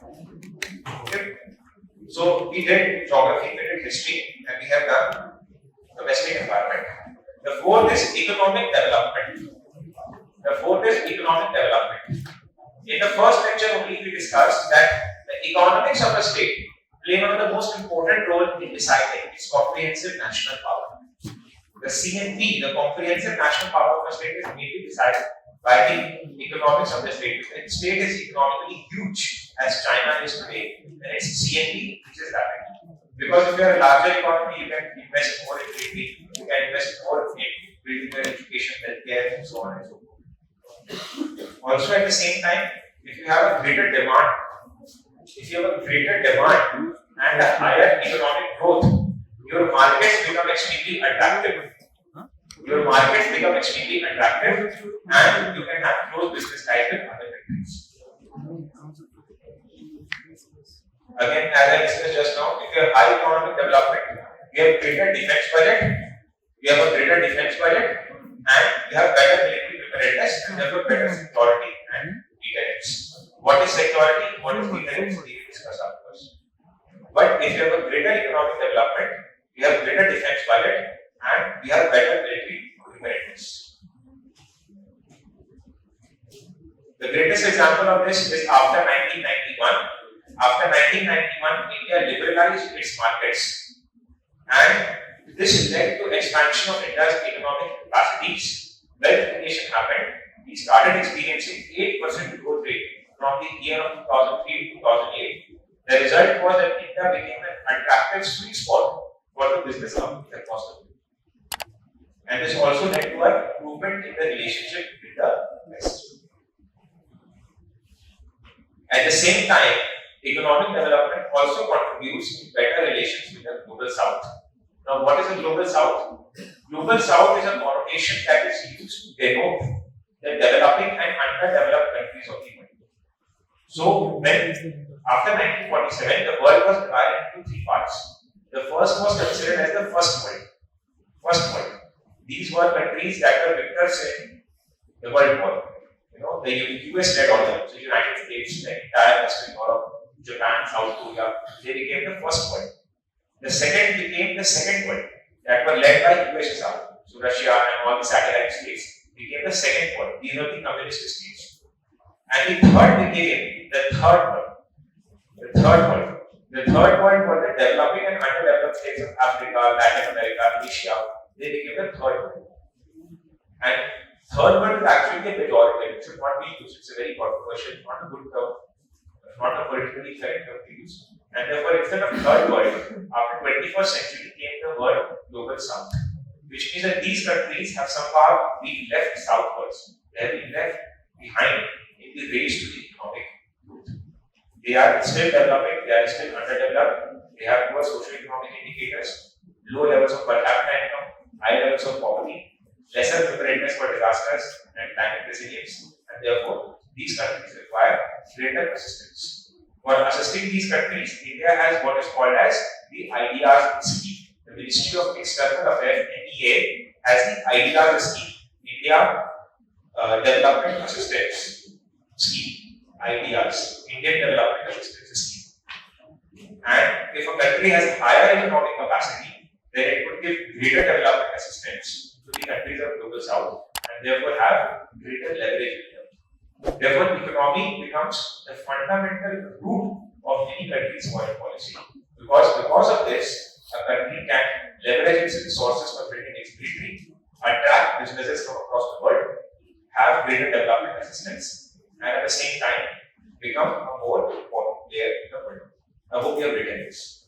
Okay. So we did geography, we did history, and we have done domestic environment. The fourth is economic development. In the first lecture only, we discussed that the economics of a state play one of the most important role in deciding its comprehensive national power. The CNP, the comprehensive national power of a state, is mainly decided by the economics of the state. If the state is economically huge, as China is today, then its CNP increases rapidly. Because if you are a larger economy, you can invest more in trade, you can invest more in building your education, healthcare, and so on and so forth. Also, at the same time, if you have a greater demand, and a higher economic growth, your markets become extremely attractive. And you can have close business ties with other countries. Again, as I discussed just now, if you have high economic development, you have greater defense budget, and you have better military preparedness, and therefore better security and deterrence. What is security? What is deterrence? We will discuss afterwards. But if you have a greater economic development, you have greater defense budget, and we have better military preparedness. The greatest example of this is after 1991. After 1991, India liberalized its markets, and this led to expansion of India's economic capacities. Wealth creation happened. We started experiencing 8% growth rate from the year of 2003 to 2008. The result was that India became an attractive sweet spot for the business outlook across the world. And this also led to an improvement in the relationship with the West. At the same time, economic development also contributes to better relations with the global south. Now, what is the global south? Global south is a connotation that is used to denote the developing and underdeveloped countries of the world. So, when after 1947, the world was divided into three parts. The first was considered as the first world. These were countries that were victors in the World War. The US led all them. So, United States, the entire Western Europe, Japan, South Korea, they became the first world. The second became the second world, that were led by USSR. So Russia and all the satellite states became the second world. These are the communist states. And the third became the third world. The third world were the developing and underdeveloped states of Africa, Latin America, Asia. They became the third world. And third world is actually a pejorative. It should not be used. It's a very controversial, not a good term, not a politically correct term to use. And therefore, instead of third world, after 21st century came the word global south, which means that these countries have somehow been left southwards. They have been left behind in the race to the economic growth. They are still developing, they are still underdeveloped, they have poor socio-economic indicators, low levels of per capita income, high levels of poverty, lesser preparedness for disasters and climate resilience, and therefore these countries require greater assistance. For assisting these countries, India has what is called as the IDR scheme. The Ministry of External Affairs (MEA) has the IDR scheme, India Development Assistance Scheme, IDRs, Indian Development Assistance Scheme. And if a country has higher economic capacity, then it would give greater development assistance to the countries of global south, and therefore have greater leverage with them. Therefore, economy becomes the fundamental root of any country's foreign policy. Because of this, a country can leverage its resources for building its military, attract businesses from across the world, have greater development assistance, and at the same time become a more important player in the world. I hope you have written this.